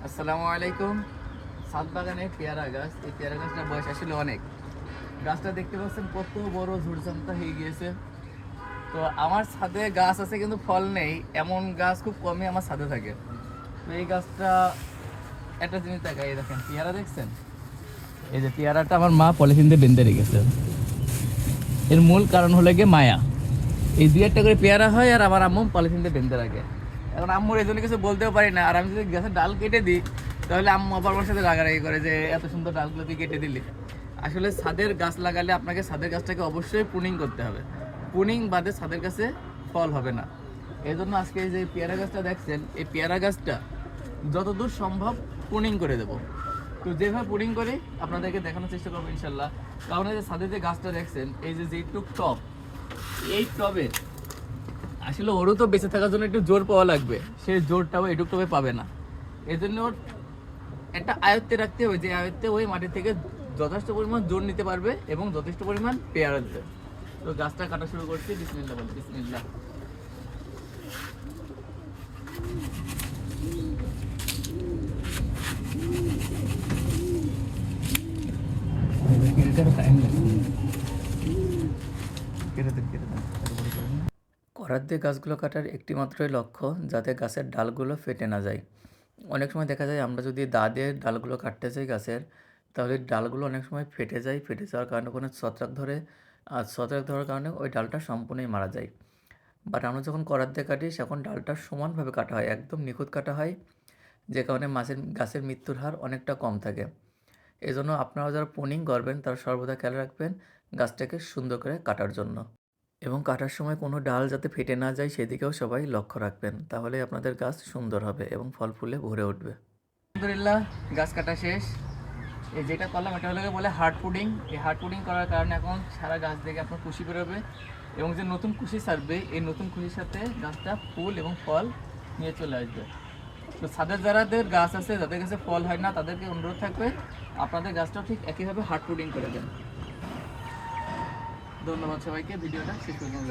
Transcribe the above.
আসসালামু আলাইকুম। ছাদ বাগানে পেয়ারা গাছ, এই পেয়ারা গাছটার বয়স আসলে অনেক। গাছটা দেখতে পাচ্ছেন কত বড় ঝুড়ঝামটা হয়ে গিয়েছে। তো আমার ছাদে গাছ আছে কিন্তু ফল নেই, এমন গাছ খুব কমই আমার ছাদে থাকে। তো এই গাছটা একটা জিনিস দেখাই, এই দেখেন পেয়ারা দেখছেন, এই যে পেয়ারাটা আমার মা পলিথিন দিয়ে বেঁধে রেখেছে। এর মূল কারণ হলো গিয়ে মায়া। এই দুই একটা করে পেয়ারা হয় আর আমার আম্মু পলিথিন দিয়ে বেঁধে রাখে। এখন আম্মুর এই জন্য কিছু বলতেও পারি না, আর আমি যদি গাছের ডাল কেটে দিই তাহলে আম্মু আবার আমার সাথে রাগারাগি করে যে এত সুন্দর ডালগুলো তুই কেটে দিলি। আসলে ছাদের গাছ লাগালে আপনাকে ছাদের গাছটাকে অবশ্যই প্রুনিং করতে হবে, প্রুনিং বাদে ছাদের গাছে ফল হবে না। এই জন্য আজকে এই যে পেয়ারা গাছটা দেখছেন, এই পেয়ারা গাছটা যতদূর সম্ভব প্রুনিং করে দেবো। তো যেভাবে প্রুনিং করি আপনাদেরকে দেখানোর চেষ্টা করবো ইনশাল্লাহ। কারণ এই যে ছাদের যে গাছটা দেখছেন, এই যে যেটুক টব, এই টবে আসলে ওরও তো বেঁচে থাকার জন্য একটু জোর পাওয়া লাগবে, সেই জোরটাও এটুক টবে পাবে না। এই জন্য ওর একটা আয়ত্তে রাখতে হবে, যে আয়ত্তে ওই মাটি থেকে যথেষ্ট পরিমাণ জোর নিতে পারবে এবং যথেষ্ট পরিমাণ পেয়ারা দিতে। তো গাছটা কাটা শুরু করছি, বিসমিল্লাহ বলি, বিসমিল্লাহ। করাত দিয়ে গাছগুলো কাটার একটি মাত্রই লক্ষ্য, যাতে গাছের ডালগুলো ফেটে না যায়। অনেক সময় দেখা যায় আমরা যদি দা দিয়ে ডালগুলো কাটতে চাই গাছের, তাহলে ডালগুলো অনেক সময় ফেটে যায়, ফেটে যাওয়ার কারণে কোনো ছত্রাক ধরে, আর ছত্রাক ধরার কারণে ওই ডালটা সম্পূর্ণই মারা যায়। বাট আমরা যখন করাত দিয়ে কাটি তখন ডালটা সমানভাবে কাটা হয়, একদম নিখুঁত কাটা হয়, যে কারণে গাছের মৃত্যুর হার অনেকটা কম থাকে। এই জন্য আপনারা যারা প্রুনিং করবেন তারা সর্বদা খেয়াল রাখবেন গাছটাকে সুন্দর করে কাটার জন্য, এবং কাটার সময় কোনো ডাল যাতে ফেটে না যায় সেদিকেও সবাই লক্ষ্য রাখবেন, তাহলে আপনাদের গাছ সুন্দর হবে এবং ফল ফুলে ভরে উঠবে। আলহামদুলিল্লাহ, গাছ কাটা শেষ। এই যেটা করলাম এটা হলো বলে হার্ড পুডিং। এই হার্ড পুডিং করার কারণে এখন সারা গাছ থেকে আপনার কুশি বেরোবে, এবং যে নতুন কুশি ছাড়বে এই নতুন কুশির সাথে গাছটা ফুল এবং ফল নিয়ে চলে আসবে। তো ছাদের যারাদের গাছ আছে, যাদের কাছে ফল হয় না, তাদেরকে অনুরোধ থাকবে আপনাদের গাছটাও ঠিক একইভাবে হার্ড পুডিং করে দেন। ধন্যবাদ সবাইকে, ভিডিওটা শেষ পর্যন্ত